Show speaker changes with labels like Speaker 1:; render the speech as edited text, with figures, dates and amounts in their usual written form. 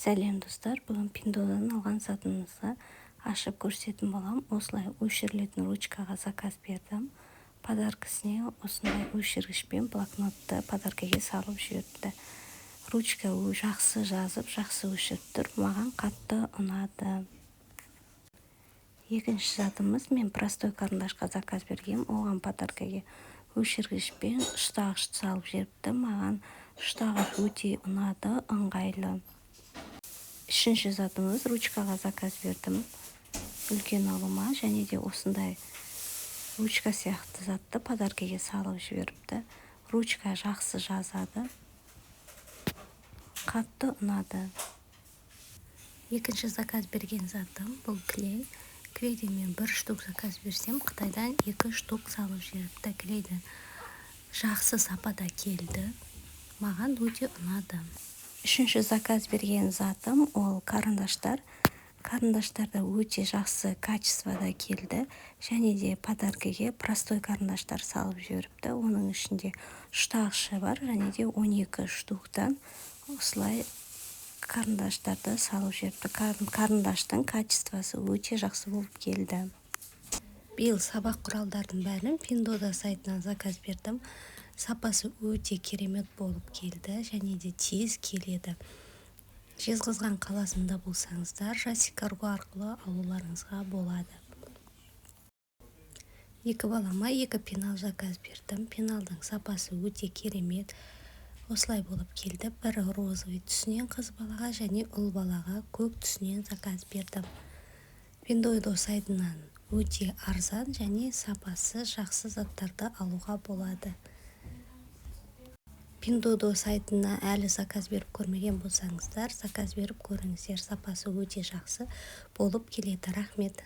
Speaker 1: Сәлем достар, бүгін Пиндодан алған затымызды ашып көрсететін болам. Осылай өшірілетін ручкаға заказ бердім. Подаркасіне осындай өшіргішпен блокнотты подаркаға салып жіберді. Ручка жақсы жазып, жақсы өшіріп тұр. Маған қатты ұнады. Екінші затымыз, мен простой карандашқа заказ бергем. Оған подаркаға өшіргішпен ұштағыш салып жіберді. Маған ұштағыш өте ұнады, ыңғайлы. Үшінші затымыз, ручкаға заказ бердім. Үлкен ұлыма және де осындай ручка сияқты затты подаркаға салып жіберіпті. Ручка жақсы жазады. Қатты ұнады. Екінші заказ берген затым бұл клей. Клейден мен 1 штук заказ берсем, Қытайдан 2 штук салып жіберіпті. Клейден жақсы сапада келді. Маған өте ұнады. Үшінші заказ берген затым ол карандаштар. Карандаштарда өте жақсы качествода келді. Және де подаркаға простой карандаштар салып жіберіпті. Оның ішінде ұштағышы бар, және де 12 штуктан осылай карандаштарды салып жіберіпті. Карандаштың качествосы өте жақсы болып келді. Биыл сабақ құралдардың бәрін Пиндода сайтынан заказ бердім. Сапасы өте керемет болып келді, және де тез келеді. Жезқазған қаласында болсаңыздар, Жасик карго арқылы алуларыңызға болады. Екі балама 2 пенал заказ бердім. Пеналдың сапасы өте керемет. Осылай болып келді. Бірі розовый түсінен қыз балаға және ұл балаға көк түсінен заказ бердім. Пиндода сайтынан өте арзан және сапасы жақсы заттарды алуға болады. Пиндода сайтына әлі заказ беріп көрмеген болсаңыздар, заказ беріп көріңіздер. Сапасы өте жақсы болып келеді. Рахмет.